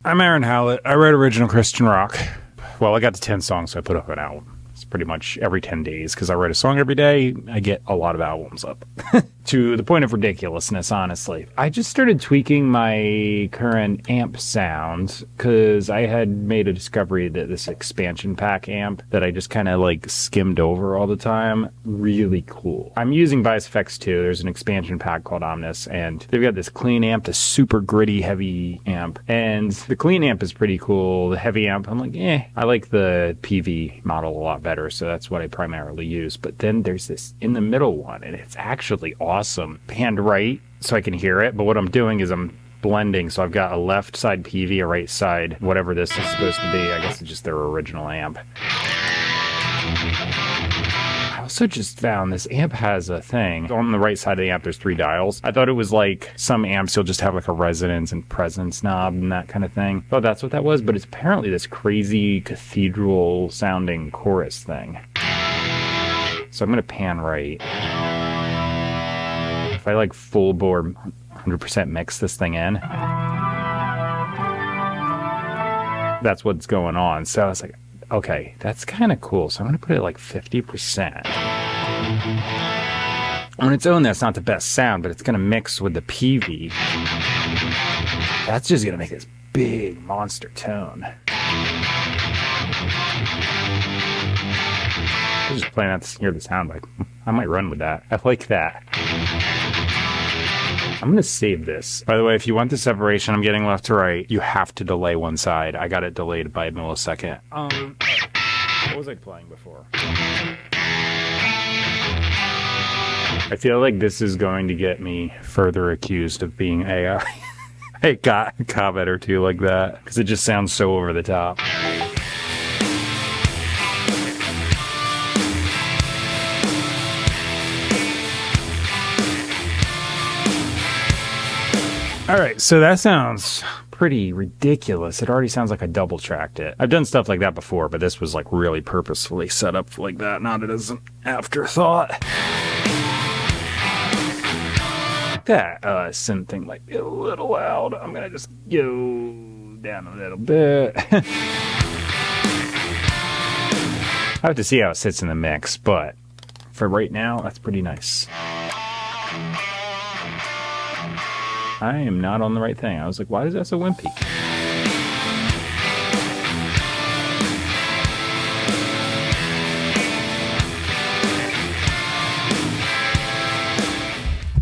I'm Aaron Hallett. I write original Christian rock. Well, I got to 10 songs, so I put up an album. It's pretty much every 10 days, because I write a song every day. I get a lot of albums up. To the point of ridiculousness, honestly. I just started tweaking my current amp sound, because I had made a discovery that this expansion pack amp that I just kind of like skimmed over all the time, really cool. I'm using Bias FX too. There's an expansion pack called Omnis, and they've got this clean amp, this super gritty, heavy amp. And the clean amp is pretty cool. The heavy amp, I'm like, I like the PV model a lot better, so that's what I primarily use. But then there's this in the middle one, and it's actually awesome. Panned right so I can hear it, but what I'm doing is I'm blending, so I've got a left side PV, a right side whatever this is supposed to be. I guess it's just their original amp. I also just found this amp has a thing. On the right side of the amp there's 3 dials. I thought it was like some amps you'll just have like a resonance and presence knob and that kind of thing. Oh, that's what that was, but it's apparently this crazy cathedral sounding chorus thing. So I'm gonna pan right. If I like full bore 100% mix this thing in, that's what's going on. So I was like, okay, that's kind of cool. So I'm going to put it like 50%. On its own, that's not the best sound, but it's going to mix with the PV. That's just going to make this big monster tone. I was just playing out to hear the sound. Like, I might run with that. I like that. I'm going to save this. By the way, if you want the separation I'm getting left to right, you have to delay one side. I got it delayed by a millisecond. What was I playing before? I feel like this is going to get me further accused of being AI. I got a comment or two like that, because it just sounds so over the top. Alright, so that sounds pretty ridiculous. It already sounds like I double tracked it. I've done stuff like that before, but this was like really purposefully set up like that, not as an afterthought. That synth thing might be a little loud. I'm gonna just go down a little bit. I have to see how it sits in the mix, but for right now, that's pretty nice. I am not on the right thing. I was like, why is that so wimpy?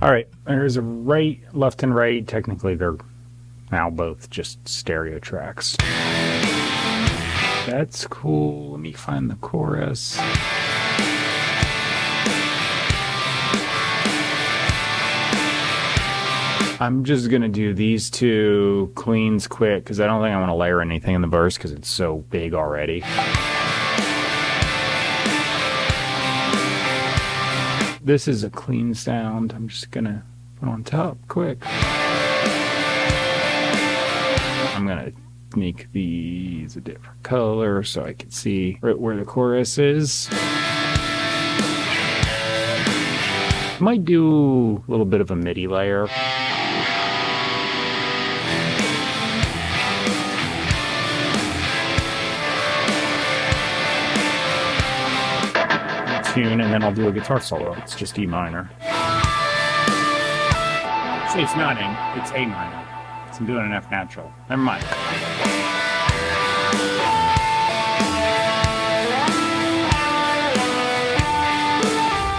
Alright, there's a right, left, and right. Technically, they're now both just stereo tracks. That's cool. Let me find the chorus. I'm just going to do these 2 cleans quick, because I don't think I want to layer anything in the verse, because it's so big already. This is a clean sound. I'm just going to put on top quick. I'm going to make these a different color so I can see right where the chorus is. Might do a little bit of a MIDI layer. And then I'll do a guitar solo. It's just E minor. See, it's not in, it's A minor. So I'm doing an F natural. Never mind.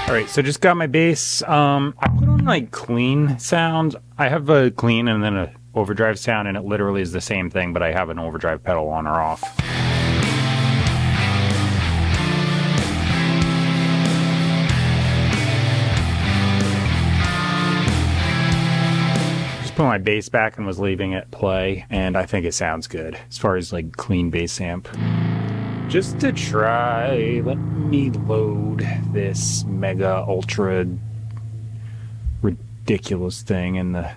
Alright, so just got my bass. I put on like clean sound. I have a clean and then a overdrive sound, and it literally is the same thing, but I have an overdrive pedal on or off. Put my bass back and was leaving it play, and I think it sounds good as far as like clean bass amp. Just to try, let me load this mega ultra ridiculous thing in the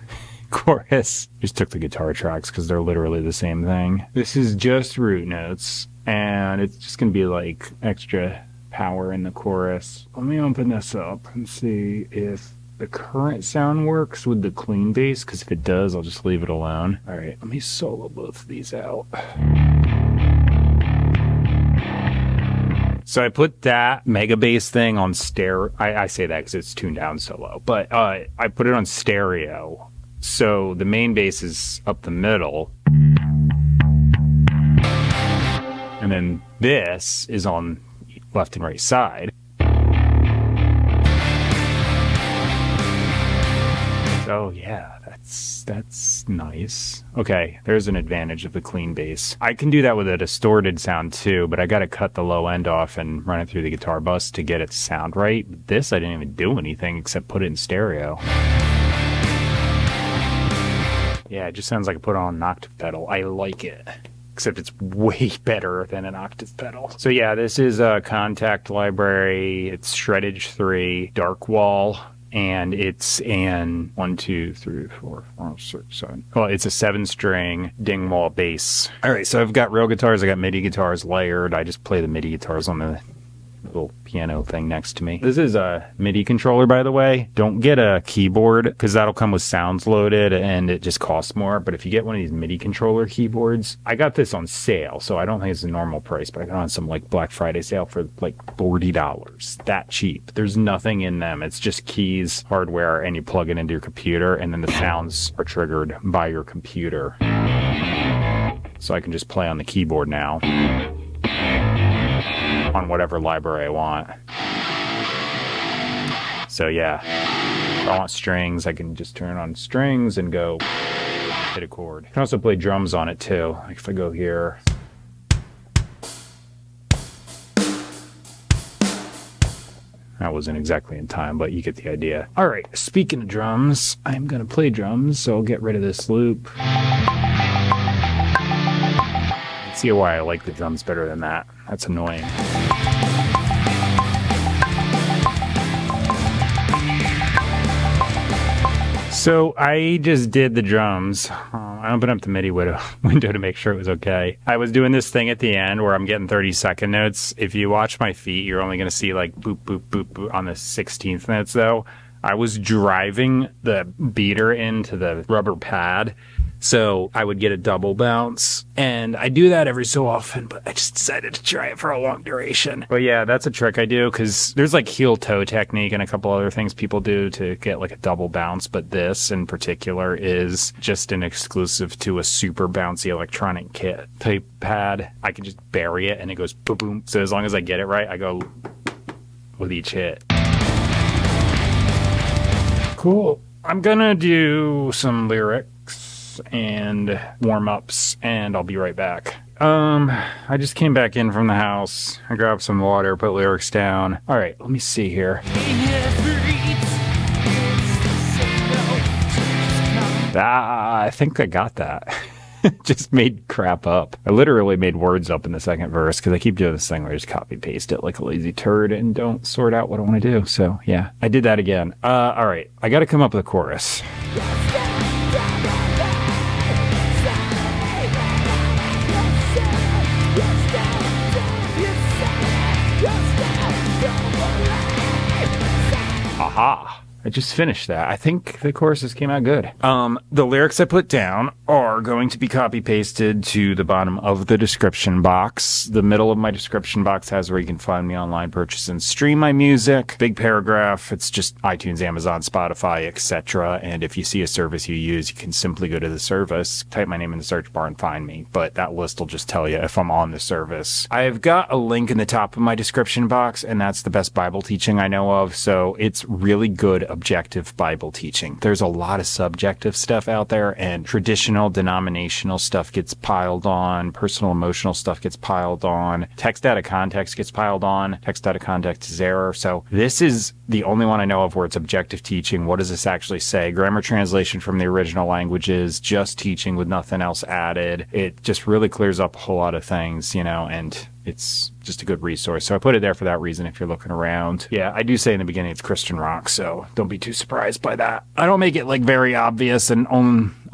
chorus. Just took the guitar tracks because they're literally the same thing. This is just root notes, and it's just gonna be like extra power in the chorus. Let me open this up and see if the current sound works with the clean bass, because if it does, I'll just leave it alone. All right, let me solo both of these out. So I put that mega bass thing on stereo. I say that because it's tuned down so low, but I put it on stereo. So the main bass is up the middle. And then this is on left and right side. So yeah, that's nice. Okay, there's an advantage of the clean bass. I can do that with a distorted sound too, but I got to cut the low end off and run it through the guitar bus to get it to sound right. This, I didn't even do anything except put it in stereo. Yeah, it just sounds like I put on an octave pedal. I like it. Except it's way better than an octave pedal. So yeah, this is a Contact Library. It's Shreddage 3, Dark Wall, and it's an 1, 2, 3, 4, 5, 6, 7. Well, it's a 7-string Dingwall bass. All right, so I've got real guitars. I got MIDI guitars layered. I just play the MIDI guitars on the little piano thing next to me. This is a MIDI controller, by the way. Don't get a keyboard because that'll come with sounds loaded and it just costs more. But if you get one of these MIDI controller keyboards, I got this on sale, so I don't think it's a normal price, but I got it on some like Black Friday sale for like $40. That cheap. There's nothing in them. It's just keys, hardware, and you plug it into your computer, and then the sounds are triggered by your computer. So I can just play on the keyboard now on whatever library I want. So yeah, if I want strings, I can just turn on strings and go hit a chord. I can also play drums on it too. Like if I go here. That wasn't exactly in time, but you get the idea. All right, speaking of drums, I'm gonna play drums, so I'll get rid of this loop. See why I like the drums better than that. That's annoying. So I just did the drums. I opened up the MIDI window to make sure it was okay. I was doing this thing at the end where I'm getting 30-second notes. If you watch my feet, you're only going to see like boop, boop, boop, boop on the 16th notes though. I was driving the beater into the rubber pad, so I would get a double bounce, and I do that every so often, but I just decided to try it for a long duration. But yeah, that's a trick I do, because there's like heel toe technique and a couple other things people do to get like a double bounce, but this in particular is just an exclusive to a super bouncy electronic kit type pad. I can just bury it and it goes boom boom. So as long as I get it right, I go with each hit. Cool. I'm gonna do some lyrics and warm-ups, and I'll be right back. I just came back in from the house. I grabbed some water, put lyrics down. All right, let me see here. I think I got that. Just made crap up. I literally made words up in the second verse because I keep doing this thing where I just copy paste it like a lazy turd and don't sort out what I want to do. So yeah, I did that again. All right, I got to come up with a chorus. Aha. I just finished that. I think the choruses came out good. The lyrics I put down are going to be copy pasted to the bottom of the description box. The middle of my description box has where you can find me online, purchase and stream my music. Big paragraph. It's just iTunes, Amazon, Spotify, etc. And if you see a service you use, you can simply go to the service, type my name in the search bar and find me. But that list will just tell you if I'm on the service. I've got a link in the top of my description box, and that's the best Bible teaching I know of. So it's really good objective Bible teaching. There's a lot of subjective stuff out there, and traditional denominational stuff gets piled on, personal emotional stuff gets piled on, text out of context gets piled on, text out of context is error. So this is the only one I know of where it's objective teaching. What does this actually say? Grammar translation from the original languages, just teaching with nothing else added. It just really clears up a whole lot of things, you know, and it's just a good resource. So I put it there for that reason if you're looking around. Yeah, I do say in the beginning it's Christian rock, so don't be too surprised by that. I don't make it like very obvious, and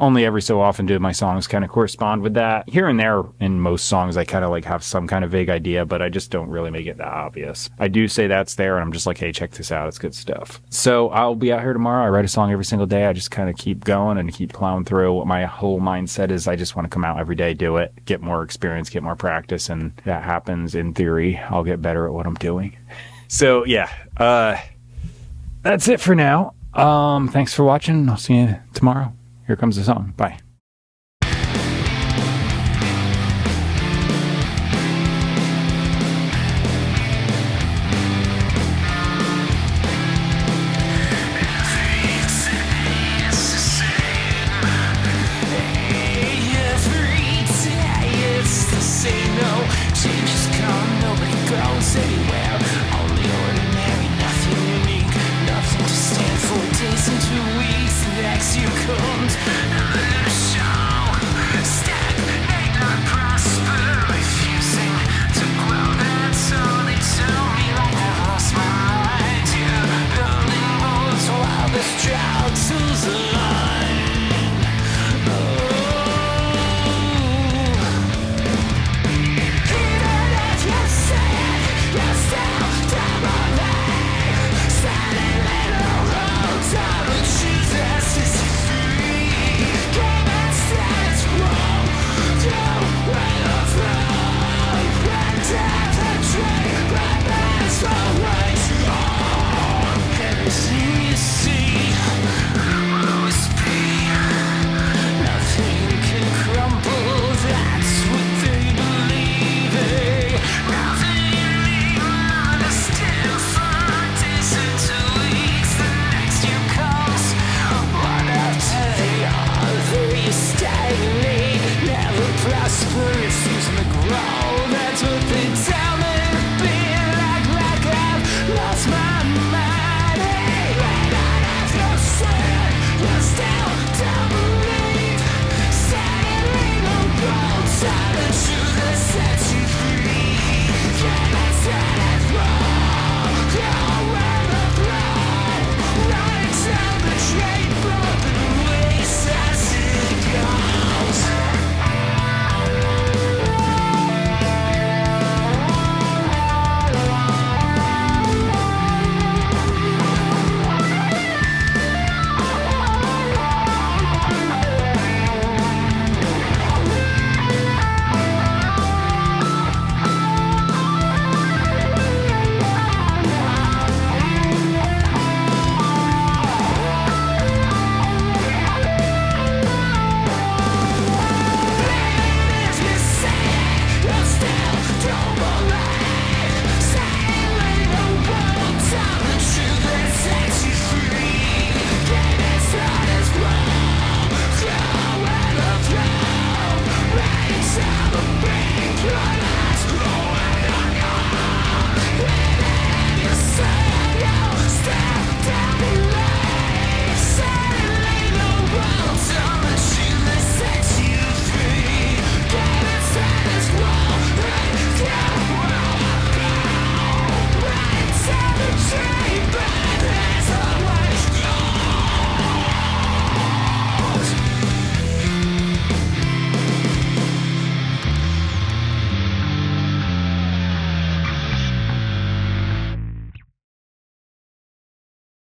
only every so often do my songs kind of correspond with that. Here and there in most songs, I kind of like have some kind of vague idea, but I just don't really make it that obvious. I do say that's there, and I'm just like, hey, check this out. It's good stuff. So I'll be out here tomorrow. I write a song every single day. I just kind of keep going and keep plowing through. My whole mindset is I just want to come out every day, do it, get more experience, get more practice, and that happens in theory. I'll get better at what I'm doing. So yeah, that's it for now. Thanks for watching. I'll see you tomorrow. Here comes the song. Bye.